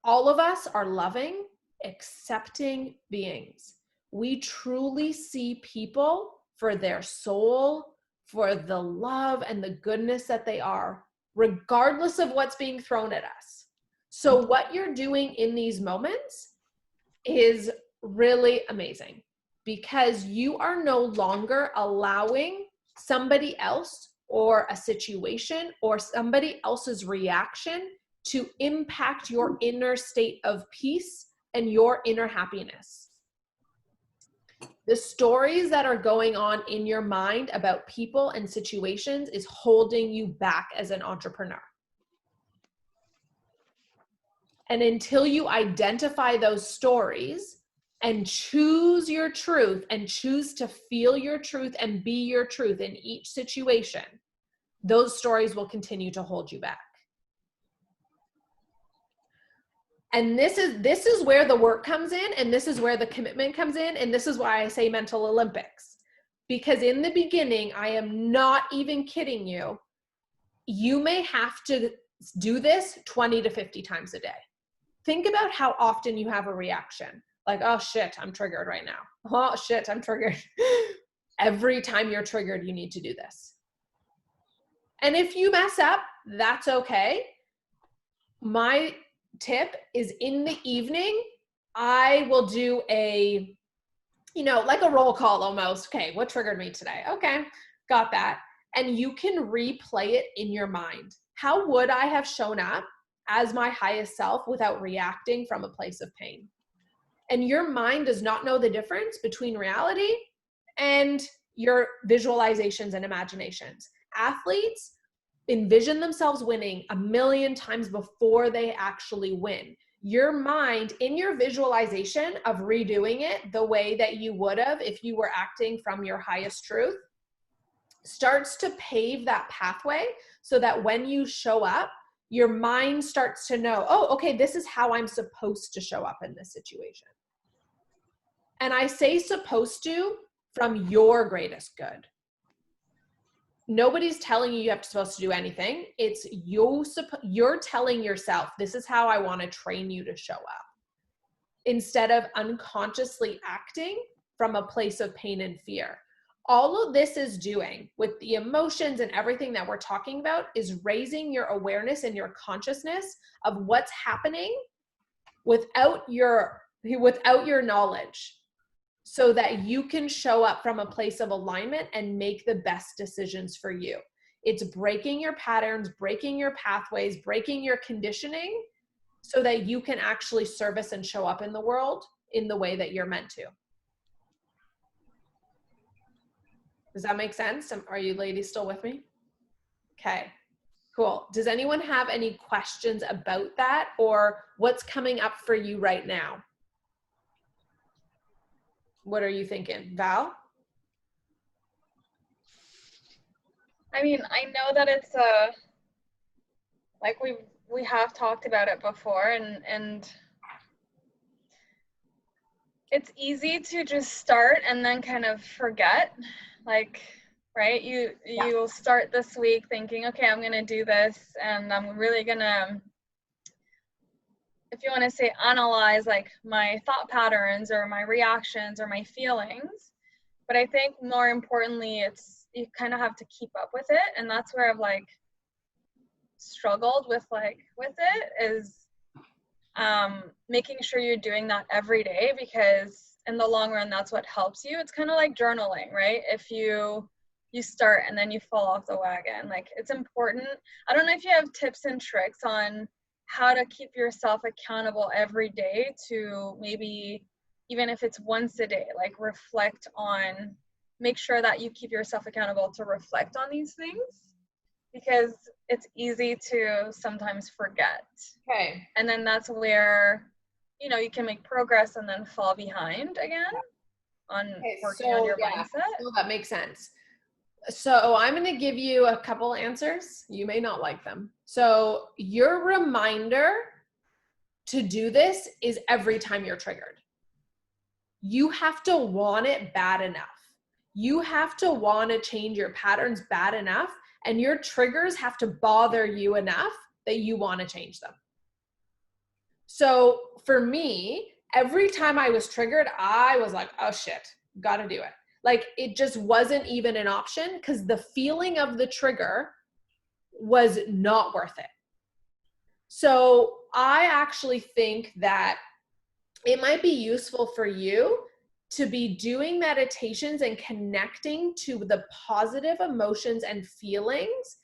all of us are loving, accepting beings. We truly see people for their soul, for the love and the goodness that they are, regardless of what's being thrown at us. So what you're doing in these moments is really amazing, because you are no longer allowing somebody else or a situation or somebody else's reaction to impact your inner state of peace and your inner happiness. The stories that are going on in your mind about people and situations is holding you back as an entrepreneur. And until you identify those stories and choose your truth and choose to feel your truth and be your truth in each situation, those stories will continue to hold you back. And this is where the work comes in, and this is where the commitment comes in, and this is why I say mental Olympics. Because in the beginning, I am not even kidding you, you may have to do this 20 to 50 times a day. Think about how often you have a reaction. Like, oh shit, I'm triggered right now. Oh shit, I'm triggered. Every time you're triggered, you need to do this. And if you mess up, that's okay. My tip is, in the evening, I will do like a roll call almost. Okay, what triggered me today? Okay, got that. And you can replay it in your mind. How would I have shown up as my highest self without reacting from a place of pain. And your mind does not know the difference between reality and your visualizations and imaginations. Athletes envision themselves winning 1,000,000 times before they actually win. Your mind, in your visualization of redoing it the way that you would have if you were acting from your highest truth, starts to pave that pathway so that when you show up, your mind starts to know, oh, okay, this is how I'm supposed to show up in this situation. And I say supposed to from your greatest good. Nobody's telling you have to supposed to do anything. It's you're telling yourself, this is how I want to train you to show up. Instead of unconsciously acting from a place of pain and fear. All of this is doing with the emotions and everything that we're talking about is raising your awareness and your consciousness of what's happening without your knowledge, so that you can show up from a place of alignment and make the best decisions for you. It's breaking your patterns, breaking your pathways, breaking your conditioning so that you can actually service and show up in the world in the way that you're meant to. Does that make sense? Are you ladies still with me? Okay, cool. Does anyone have any questions about that or what's coming up for you right now? What are you thinking? Val? I mean, I know that it's like we have talked about it before, and it's easy to just start and then kind of forget, like, right? You'll start this week thinking, okay, I'm gonna do this, and I'm really gonna, if you want to say, analyze like my thought patterns or my reactions or my feelings. But I think more importantly, it's you kind of have to keep up with it, and that's where I've like struggled with it is making sure you're doing that every day, because in the long run that's what helps you. It's kind of like journaling, right? If you start and then you fall off the wagon, like it's important. I don't know if you have tips and tricks on how to keep yourself accountable every day to maybe, even if it's once a day, like reflect on, make sure that you keep yourself accountable to reflect on these things, because it's easy to sometimes forget. Okay. And then that's where, you can make progress and then fall behind again on working on your mindset. Well, that makes sense. So I'm going to give you a couple answers. You may not like them. So your reminder to do this is every time you're triggered. You have to want it bad enough. You have to want to change your patterns bad enough, and your triggers have to bother you enough that you want to change them. So for me, every time I was triggered, I was like, oh shit, gotta do it. Like it just wasn't even an option because the feeling of the trigger was not worth it. So I actually think that it might be useful for you to be doing meditations and connecting to the positive emotions and feelings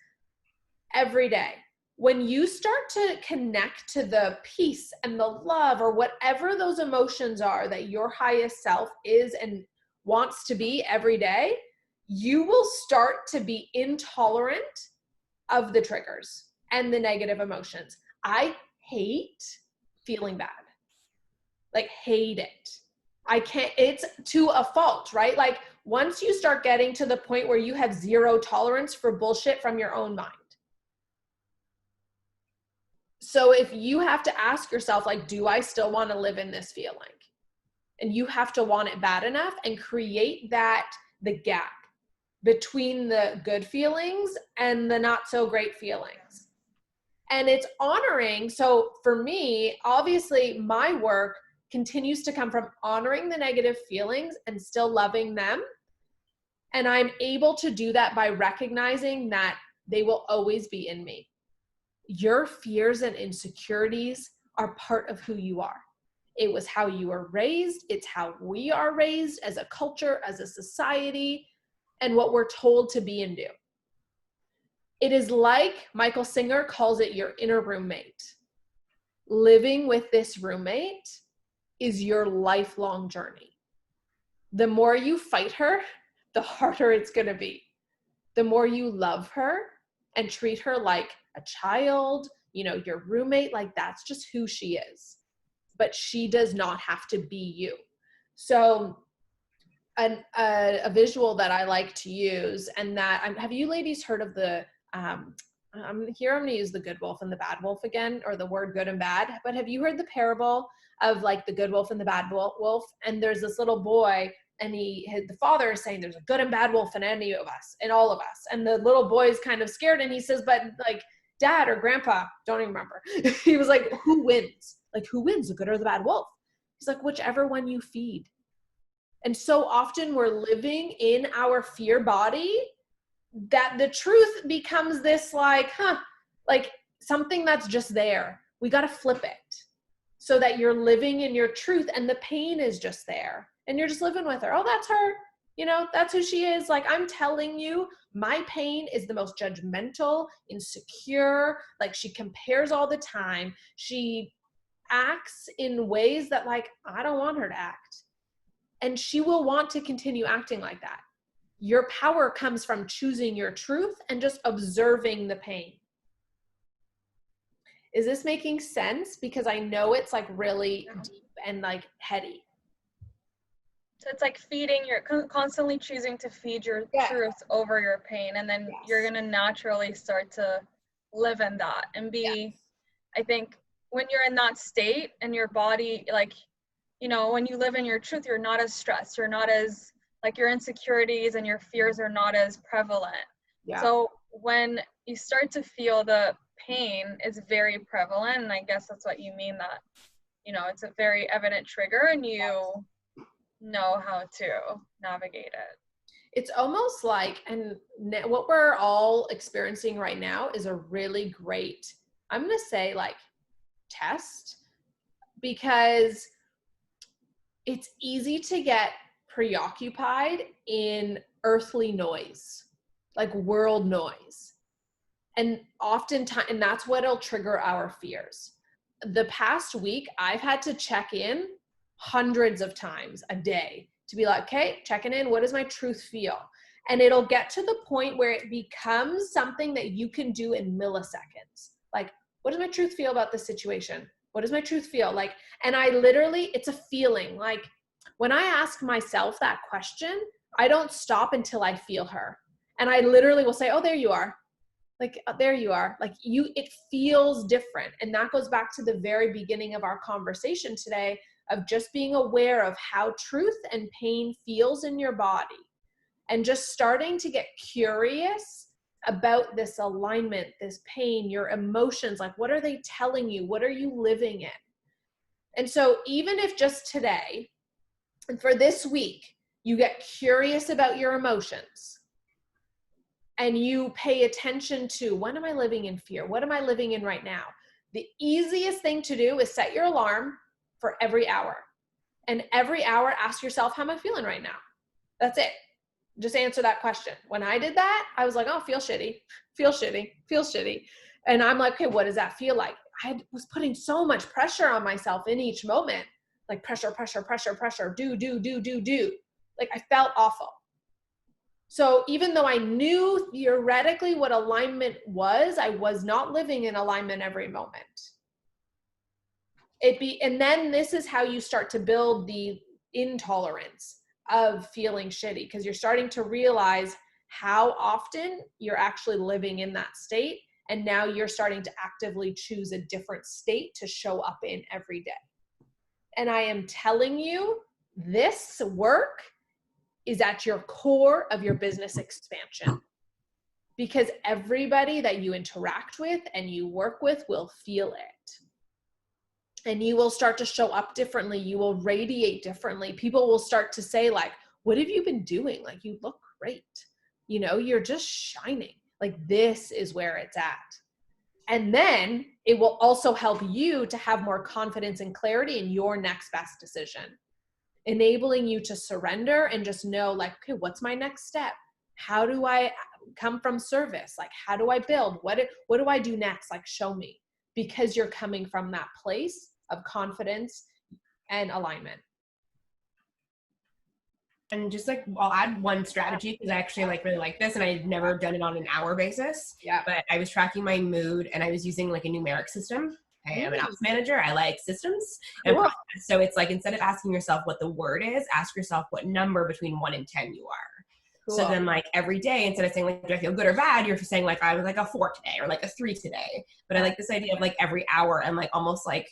every day. When you start to connect to the peace and the love or whatever those emotions are that your highest self is and wants to be every day, you will start to be intolerant of the triggers and the negative emotions. I hate feeling bad. Like, hate it. I can't, it's to a fault, right? Like, once you start getting to the point where you have zero tolerance for bullshit from your own mind. So if you have to ask yourself, like, do I still want to live in this feeling? And you have to want it bad enough and create the gap between the good feelings and the not so great feelings. And it's honoring. So for me, obviously my work continues to come from honoring the negative feelings and still loving them. And I'm able to do that by recognizing that they will always be in me. Your fears and insecurities are part of who you are. It was how you were raised. It's how we are raised as a culture, as a society, and what we're told to be and do. It is like Michael Singer calls it your inner roommate. living with this roommate is your lifelong journey. The more you fight her, the harder it's going to be. The more you love her and treat her like a child, you know, your roommate, like that's just who she is. But she does not have to be you. So a visual that I like to use, and that, have you ladies heard of the, I'm going to use the good wolf and the bad wolf again, or the word good and bad, but have you heard the parable of like the good wolf and the bad wolf? And there's this little boy, and the father is saying there's a good and bad wolf in any of us, in all of us. And the little boy is kind of scared, and he says, but like dad or grandpa, don't even remember. He was like, who wins? Like, who wins, the good or the bad wolf? He's like, whichever one you feed. And so often we're living in our fear body that the truth becomes this like, like something that's just there. We got to flip it so that you're living in your truth, and the pain is just there and you're just living with her. Oh, that's her. You know, that's who she is. Like, I'm telling you, my pain is the most judgmental, insecure. Like, she compares all the time. She acts in ways that like, I don't want her to act. And she will want to continue acting like that. Your power comes from choosing your truth and just observing the pain. Is this making sense? Because I know it's like really deep and like heady. So it's like feeding, you're constantly choosing to feed your truth over your pain. And then you're going to naturally start to live in that and be, I think when you're in that state and your body, like, you know, when you live in your truth, you're not as stressed. You're not as, like, your insecurities and your fears are not as prevalent. Yeah. So when you start to feel the pain is very prevalent, and I guess that's what you mean, that, you know, it's a very evident trigger and you know how to navigate it. It's almost like, and what we're all experiencing right now is a really great, I'm going to say like test, because it's easy to get preoccupied in earthly noise, like world noise. And oftentimes, and that's what'll trigger our fears. The past week, I've had to check in hundreds of times a day to be like, okay, checking in, what does my truth feel? And it'll get to the point where it becomes something that you can do in milliseconds. Like, what does my truth feel about this situation? What does my truth feel like? And I literally, it's a feeling. Like, when I ask myself that question, I don't stop until I feel her. And I literally will say, oh, there you are. Like, there you are. Like, it feels different. And that goes back to the very beginning of our conversation today of just being aware of how truth and pain feels in your body, and just starting to get curious about this alignment, this pain, your emotions. Like, what are they telling you? What are you living in? And so even if just today, and for this week, you get curious about your emotions and you pay attention to, when am I living in fear? What am I living in right now? The easiest thing to do is set your alarm for every hour. And every hour, ask yourself, how am I feeling right now? That's it. Just answer that question. When I did that, I was like, oh, feel shitty, feel shitty, feel shitty. And I'm like, okay, what does that feel like? I was putting so much pressure on myself in each moment. Like pressure, pressure, pressure, pressure, do. Like, I felt awful. So even though I knew theoretically what alignment was, I was not living in alignment every moment. And then this is how you start to build the intolerance of feeling shitty, because you're starting to realize how often you're actually living in that state. And now you're starting to actively choose a different state to show up in every day. And I am telling you, this work is at your core of your business expansion, because everybody that you interact with and you work with will feel it. And you will start to show up differently. You will radiate differently. People will start to say, like, what have you been doing? Like, you look great. You know, you're just shining. Like, this is where it's at. And then it will also help you to have more confidence and clarity in your next best decision, enabling you to surrender and just know, like, okay, what's my next step? How do I come from service? Like, how do I build? What do I do next? Like, show me. because you're coming from that place of confidence and alignment. And just like, I'll add one strategy because I actually like really like this, and I've never done it on an hour basis. Yeah. But I was tracking my mood, and I was using like a numeric system. I am an ops manager. I like systems and Cool. process. So it's like, instead of asking yourself what the word is, ask yourself what number between 1 and 10 you are. Cool. So then like every day, instead of saying like, do I feel good or bad? You're saying like, I was like a 4 today or like a 3 today. But I like this idea of like every hour and like almost like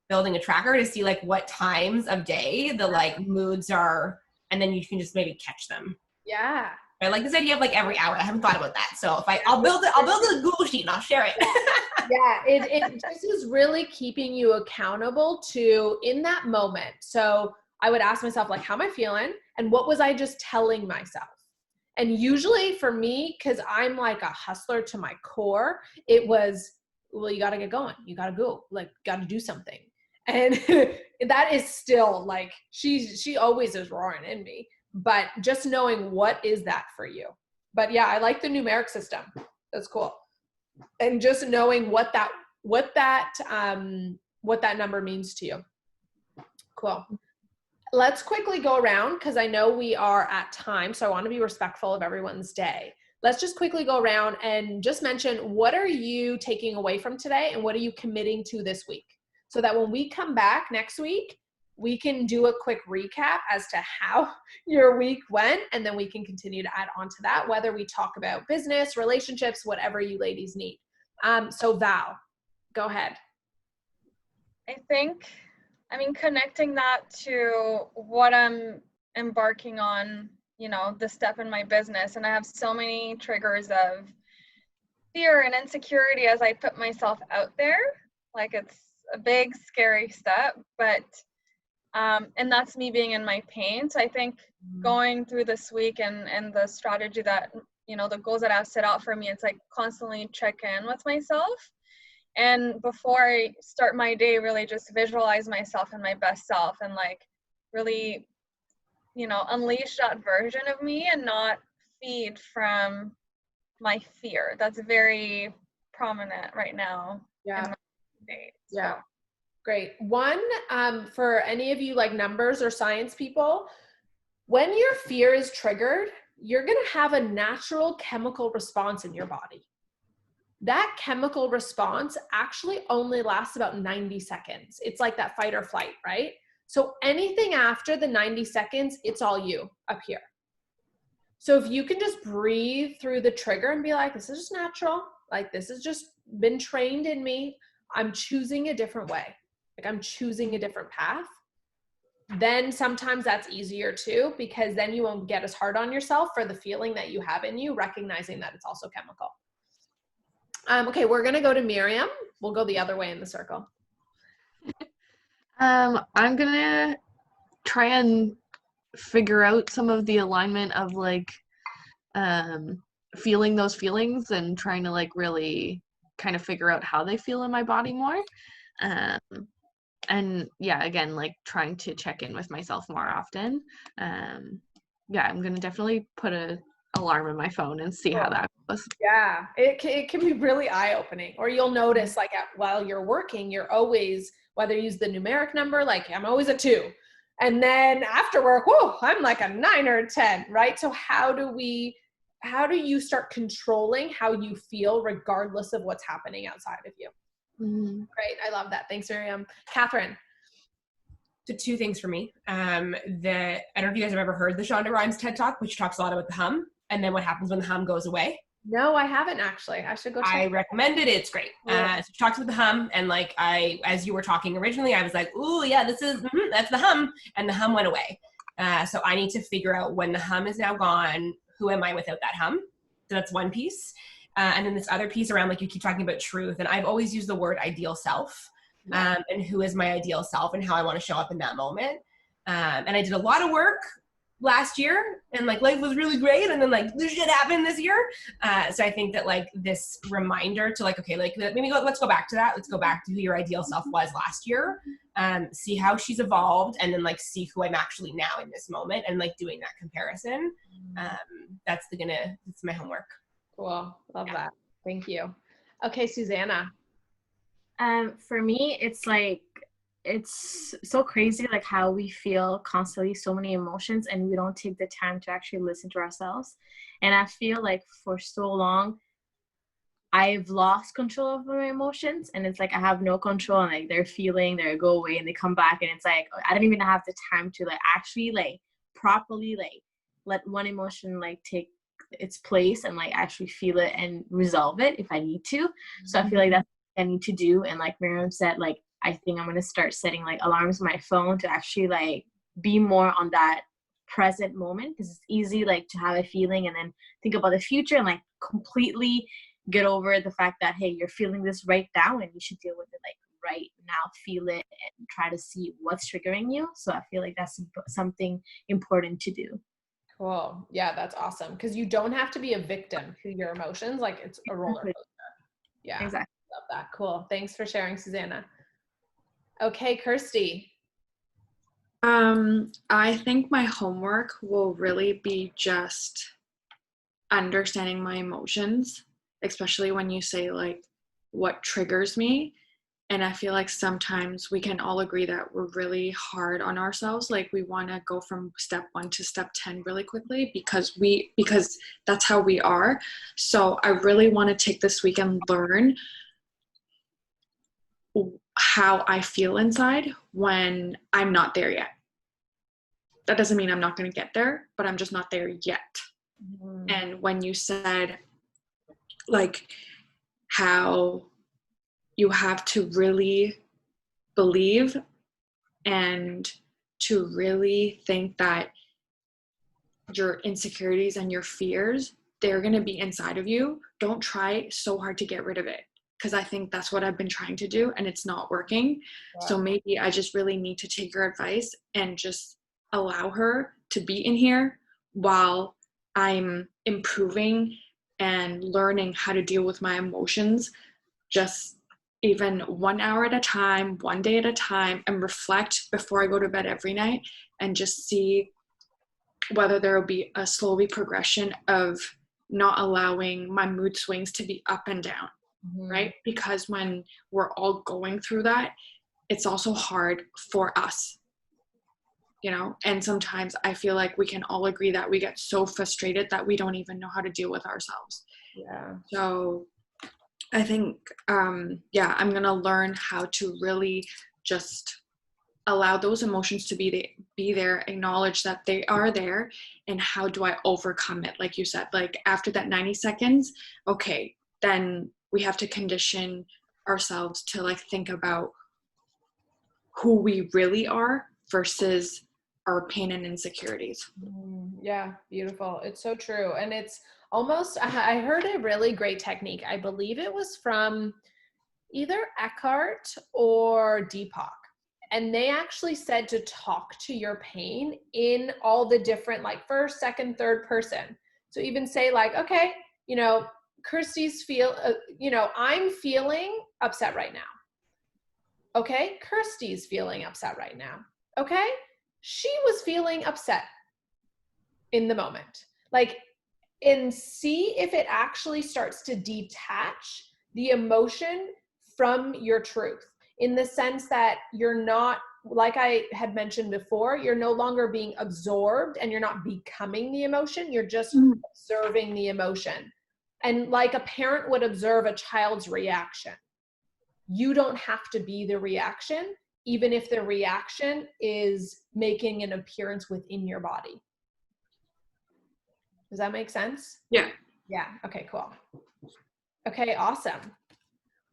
building a tracker to see like what times of day the like moods are, and then you can just maybe catch them. Yeah. I like this idea of like every hour. I haven't thought about that. So if I'll build a Google sheet and I'll share it. Yeah, it just is really keeping you accountable to in that moment. So I would ask myself, like, how am I feeling? And what was I just telling myself? And usually for me, because I'm like a hustler to my core, it was, well, you got to get going. You got to go, like, got to do something. And that is still like, she always is roaring in me, but just knowing what is that for you. But yeah, I like the numeric system. That's cool. And just knowing what that number means to you. Cool. Let's quickly go around because I know we are at time, so I want to be respectful of everyone's day. Let's just quickly go around and just mention, what are you taking away from today and what are you committing to this week? So that when we come back next week, we can do a quick recap as to how your week went, and then we can continue to add on to that, whether we talk about business, relationships, whatever you ladies need. So Val, go ahead. I think, connecting that to what I'm embarking on, the step in my business, and I have so many triggers of fear and insecurity as I put myself out there. Like, it's a big, scary step, but and that's me being in my pain. So I think going through this week and the strategy that, the goals that I've set out for me, it's like constantly check in with myself. And before I start my day, really just visualize myself in my best self and like really, unleash that version of me and not feed from my fear. That's very prominent right now. Yeah. In my day, Yeah. so. Great. One, for any of you like numbers or science people, when your fear is triggered, you're going to have a natural chemical response in your body. That chemical response actually only lasts about 90 seconds. It's like that fight or flight, right? So anything after the 90 seconds, it's all you up here. So if you can just breathe through the trigger and be like, this is just natural. Like, this has just been trained in me. I'm choosing a different way. Like, I'm choosing a different path. Then sometimes that's easier too, because then you won't get as hard on yourself for the feeling that you have in you, recognizing that it's also chemical. Okay, we're going to go to Miriam. We'll go the other way in the circle. I'm going to try and figure out some of the alignment of like feeling those feelings and trying to like really kind of figure out how they feel in my body more. And yeah, again, like trying to check in with myself more often. Yeah, I'm going to definitely put a alarm in my phone and see how that goes. Yeah, it can be really eye-opening. Or you'll notice like while you're working, you're always, whether you use the numeric number, like I'm always a 2. And then after work, whoa, I'm like a 9 or a 10, right? So how do you start controlling how you feel regardless of what's happening outside of you? Mm-hmm. Great. I love that. Thanks, Miriam. Catherine. So 2 things for me. I don't know if you guys have ever heard the Shonda Rhimes TED Talk, which talks a lot about the hum and then what happens when the hum goes away. No, I haven't actually. I should go check. I recommend it. It's great. So she talks about the hum, and like as you were talking originally, I was like, "Ooh, yeah, that's the hum," and the hum went away. So I need to figure out when the hum is now gone. Who am I without that hum? So that's one piece. And then this other piece around, like you keep talking about truth, and I've always used the word ideal self, and who is my ideal self and how I want to show up in that moment. And I did a lot of work last year, and like life was really great, and then like this shit happened this year. So I think that like this reminder to like, okay, like maybe let's go back to that. Let's go back to who your ideal self was last year. See how she's evolved, and then like see who I'm actually now in this moment, and like doing that comparison. That's my homework. Cool. Love that. Thank you. Okay, Susanna. For me, it's like, it's so crazy, like how we feel constantly so many emotions and we don't take the time to actually listen to ourselves. And I feel like for so long, I've lost control of my emotions, and it's like I have no control, and like they're feeling, they go away and they come back, and it's like I don't even have the time to like actually like properly like let one emotion like take its place and like actually feel it and resolve it if I need to. So I feel like that's what I need to do. And like Miriam said, like I think I'm gonna start setting like alarms on my phone to actually like be more on that present moment, because it's easy like to have a feeling and then think about the future and like completely get over the fact that, hey, you're feeling this right now and you should deal with it like right now, feel it and try to see what's triggering you. So I feel like that's something important to do. Cool. Yeah, that's awesome. Because you don't have to be a victim to your emotions. Like it's a roller coaster. Yeah. Exactly. Love that. Cool. Thanks for sharing, Susanna. Okay, Kirsty. I think my homework will really be just understanding my emotions, especially when you say like what triggers me. And I feel like sometimes we can all agree that we're really hard on ourselves. Like we want to go from step 1 to step 10 really quickly because that's how we are. So I really want to take this week and learn how I feel inside when I'm not there yet. That doesn't mean I'm not going to get there, but I'm just not there yet. Mm-hmm. And when you said like how you have to really believe and to really think that your insecurities and your fears, they're going to be inside of you. Don't try so hard to get rid of it, because I think that's what I've been trying to do and it's not working. Wow. So maybe I just really need to take your advice and just allow her to be in here while I'm improving and learning how to deal with my emotions, just even 1 hour at a time, 1 day at a time, and reflect before I go to bed every night and just see whether there will be a slowly progression of not allowing my mood swings to be up and down, right? Because when we're all going through that, it's also hard for us, you know? And sometimes I feel like we can all agree that we get so frustrated that we don't even know how to deal with ourselves. Yeah. So I think, I'm going to learn how to really just allow those emotions to be there, acknowledge that they are there, and how do I overcome it? Like you said, like after that 90 seconds, okay, then we have to condition ourselves to like think about who we really are versus our pain and insecurities. Yeah, beautiful. It's so true. And it's almost, I heard a really great technique. I believe it was from either Eckhart or Deepak. And they actually said to talk to your pain in all the different, like first, second, third person. So even say like, okay, you know, Kirsty's I'm feeling upset right now. Okay, Kirsty's feeling upset right now. Okay, she was feeling upset in the moment. Like, and see if it actually starts to detach the emotion from your truth, in the sense that you're not, like I had mentioned before, you're no longer being absorbed and you're not becoming the emotion, you're just observing the emotion. And like a parent would observe a child's reaction, you don't have to be the reaction, even if the reaction is making an appearance within your body. Does that make sense? Yeah. Yeah. Okay, cool. Okay, awesome.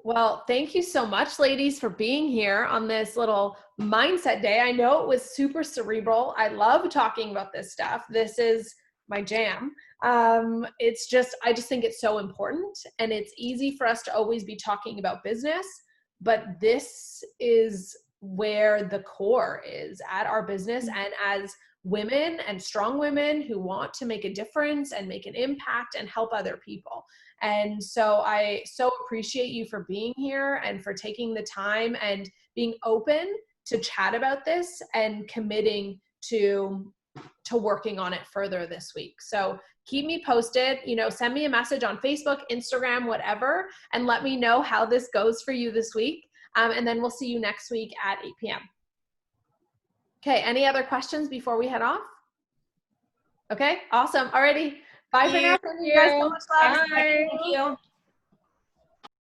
Well, thank you so much, ladies, for being here on this little mindset day. I know it was super cerebral. I love talking about this stuff. This is my jam. I just think it's so important, and it's easy for us to always be talking about business, but this is where the core is at our business. And as women and strong women who want to make a difference and make an impact and help other people. And so I so appreciate you for being here and for taking the time and being open to chat about this and committing to working on it further this week. So keep me posted, send me a message on Facebook, Instagram, whatever, and let me know how this goes for you this week. And then we'll see you next week at 8 p.m. Okay, any other questions before we head off? Okay, awesome. Alrighty. Bye for now. Thank you guys so much, love. Bye. Thank you.